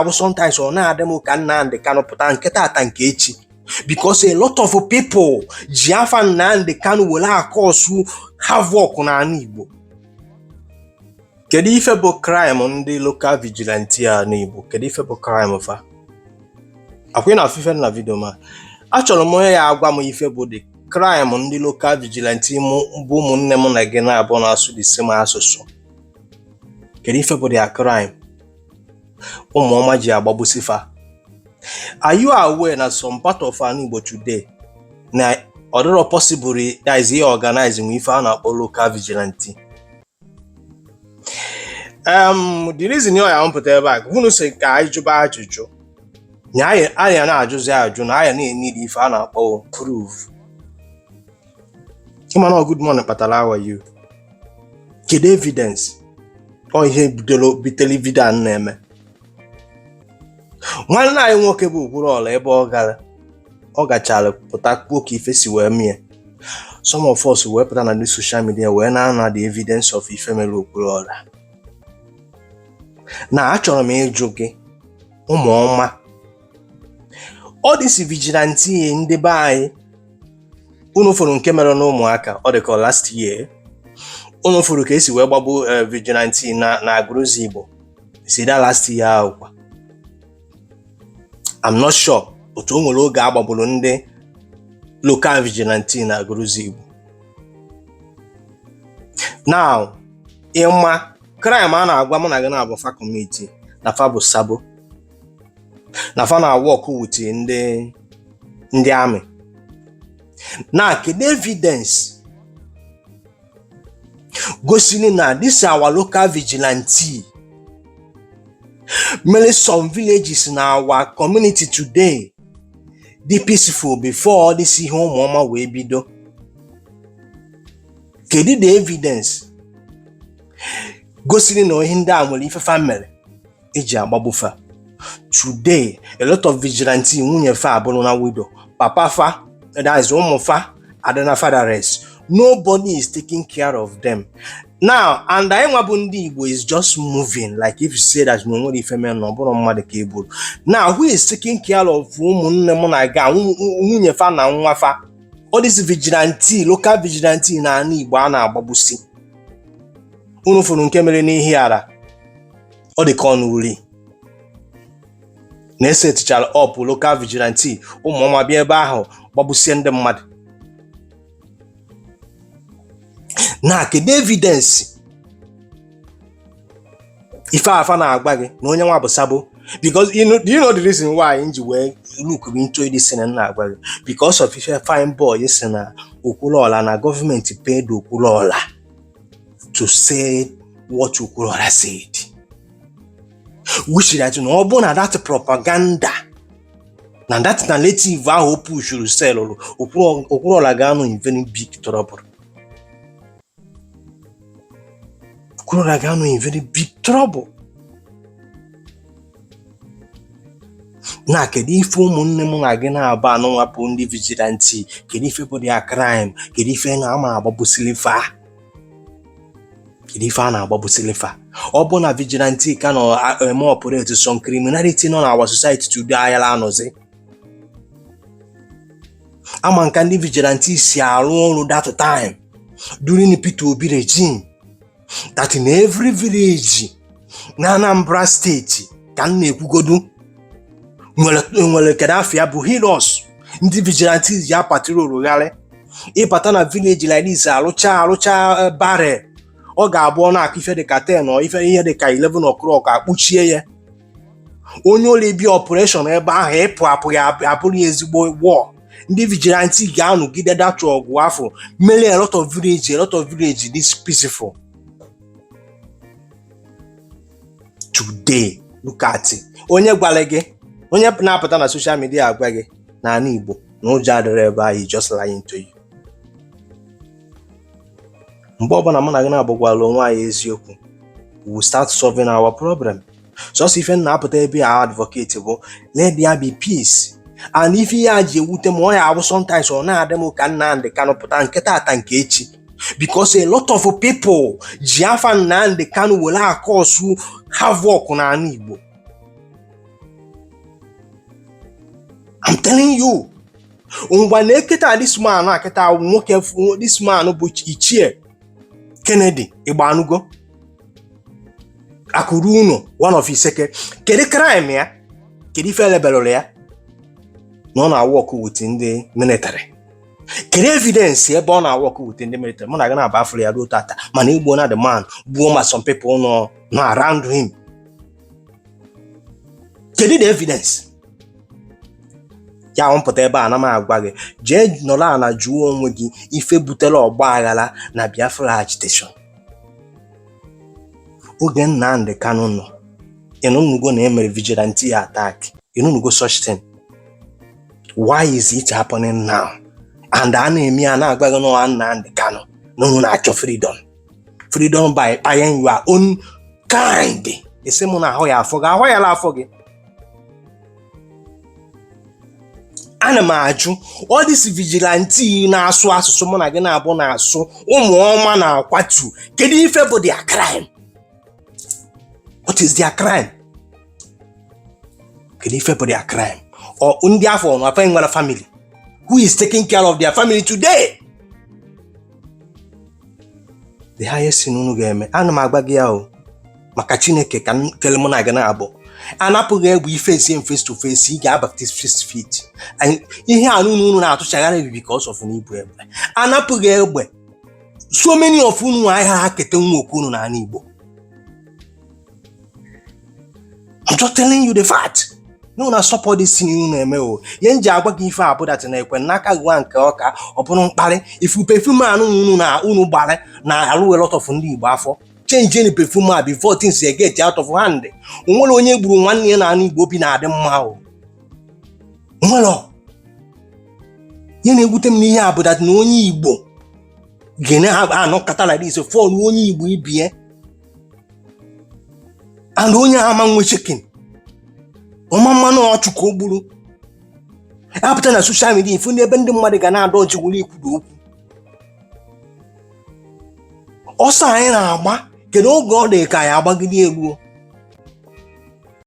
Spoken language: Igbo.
sometimes ọ na-adị m ka Nnamdi Kanu pụta nke tata nke echi because a lot of people ji afa Nnamdi Kanu were akọsụ havoc n'ala Igbo. Kedu ife bụ crime ndị local vigilante a n'Igbo? Kedu ife bụ crime fa? Akwụghị na afife na video ma achọrọ m onye ya agwa m ife bụ the crime ndị local vigilante bụ ụmụnne m na gị na-abụ na-asụ the same asụsụ. Kedu ife bụ their crime? Umuoma ji agbagbusi fa. Are you aware that some part of an Igbo today na other possible that is organizing with an local vigilante? The reason you are put back, who say ka ijuba ajuju. Nya aya na ajuzi aju na aya na need if an prove. Come on, good morning, Patala, how are you? Kid evidence. Or he biteli vida neme. Nwanne anyị nwoke bụ Okwuluọla ebe ọ gachara pụta kwuo ka ife si wee mie. Some of us wee pụta na ndị social media wee na the evidence of ife mere Okwuluọla. Na achọrọ m ịjụ gị Umuoma, all this vigilante ndị be anyị unu fụrụ nke mere na ụmụaka ọ dị ka last year unu fụrụ ka esi wee gbagbu vigilante na Agụrụzi Igbo si da last year ahụ. I'm not sure otu o nwere oge agbagburu ndị local vigilante na Agụrụzi Igbo. Now ịma crime a na-agwa mụ na gị na-abụ fa committee na fa bụ sabo na fa na work with ndị army. Na kedu evidence gosili na this our local vigilante many some villages in our community today dey peaceful before this ihe Umuoma wee bido? Kedu the evidence gosili na ohi ndị a nwere ife fa mere eji agbagbufa? Today a lot of vigilante nwunye fa abụrụ na widow, papa fa that is ụmụ fa adana fatherless. Nobody is taking care of them. Now, and I bụ ndị Igbo is just moving like if you say that no nwere ife mere na ọ bụrụ mmadụ ka eburu. Now, who is taking care of ụmụnne m na ga nwunye fa na nwa fa? All this vigilante, local vigilante na ana Igbo a na-agbagbusi. Unu fụrụ nke mere n'ihi ara ọ dị ka ọnụ uri na-esetichara up local vigilante Umuoma bịa ebe ahụ gbagbusie ndị mmadụ. Na kedu evidence ife afa na-agba gị na onye nwa bụ sabo? Because do you know the reason why nji wee look into this thing na-agba gị? Because of ife fine boy si na Okwuluọla na government paid Okwuluọla to say what Okwuluọla said, which that na ọ bụ na that propaganda na that narrative ahụ pushuru sell Okwuluọla ga-anọ in very big trouble. Okwuluọla ga-anọ in very big trouble. Na kedu ife ụmụnne m na gị na-aba anụ nwapụ ndị vigilante? Kedu ife bụ their crime? Kedu ife na-ama agbabusili fa? Kedu ife a na-agbabusili fa? Ọ bụ na vigilante ka nọ eme operate some criminality nọ na our society today ayala anọzi. Ama nka ndị vigilante si arụ ọrụ that time during the Peter Obi regime, that in every village na Anambra State ka na-ekwugodu nwere kedafia bụ heroes ndị vigilantes ya patrol rụgharị ịbata na village like this arụcha barrel. Ọ ga-abụ na-akụ ife dịka 10 or ife ihe dịka 11 o'clock akpụchie ya. Onye ole bi operation ebe ahụ ịpụ apụghị abụrụ ezigbo war. Ndị vigilante ga-anọgide dachụ ọgụ afọ mere a lot of village this peaceful. Today, look at it. Onye gwara gị, onye na-apụta na social media agwa gị na ana Igbo na ụjọ adịrị ebe ahụ, just lying to you. Mgbe ọbụla mụ na gị na-abụgwala onwe anyị eziokwu, we start solving our problem. Just ife na-apụta ebe a advocate bụ let there be peace. And if ya ji ewute m ọ ya abụ sometimes ọ na-adị m ka Nnamdi Kanu pụta nke tata nke echi, because a lot of people ji afa Nnamdi Kanu were akọsụ havoc na ana Igbo. telling you. Ngwa na eketa this man aketa nwoke this man bụ Ichie Kennedy Igbanugo akụrụ unu one of iseke kedu crime ya kedu ife lebelụrụ ya na ọ na-work with ndị military kedu evidence ebe ọ na-work with ndị military mụ na gị na-aba afọ ya ruo tata mana igbo na the man gbuo ma some people no around him kedu the evidence ya mpụta ebe a na m agwa gị jee nọrọ na jụọ onwe gị ife butere ọgba aghara na Biafra agitation oge Nnamdi Kanu nọ ịnụnụgo na emere vigilante attack ịnụnụgo such thing. Why is it happening now? And a na-eme ya na-agwa gị na Nnamdi Kanu na unu na-achọ freedom by buying your own kind. Ese mụ na ahụ ya afọ gị ahụ ya la afọ gị. Ana m ajụ all this vigilante na-asụ asụsụ mụ na gị na-abụ na-asụ umuoma na akwatu kedu ife bụ their crime? What is their crime? Kedu ife bụ their crime? Or ndị afọ na afa nwere family who is taking care of their family today? The highest in unu ga-eme ana m agba gị ya o maka Chineke ka kele mụ na gị na-abụ anapụghị egwu ife esi face to face ị ga-abaptist face fit ihe a unu na-atụchaghara ebi because of n'ibu egbe anapụghị egbe so many of unu ahịa ha kete nwa okwu unu na Igbo. I'm just telling you the fact. No na support this thing unu na-eme o ye nji agwa gị ife abụ dat na ekwe n'aka gwa nke ọka ọ bụrụ mkparị ifu perfume anu unu na unu gbara na arụ a lot of ndị Igbo afọ change any perfume before things get out of hand. Onwere onye gburu nwanne ya na anu Igbo bi na adị mma o nwere ye na-egwute m n'ihe abụ dat na onye Igbo gene ha anọkata like this for onye Igbo ibie and onye ama nwe chicken ọmama na ọchụkọ gburu apụta na social media ifu n'ebe ndị mmadụ ga na-adọji wuli ikwudo okwu ọsọ anyị na-agba kedu oge ọ dị ka ya agbagide elu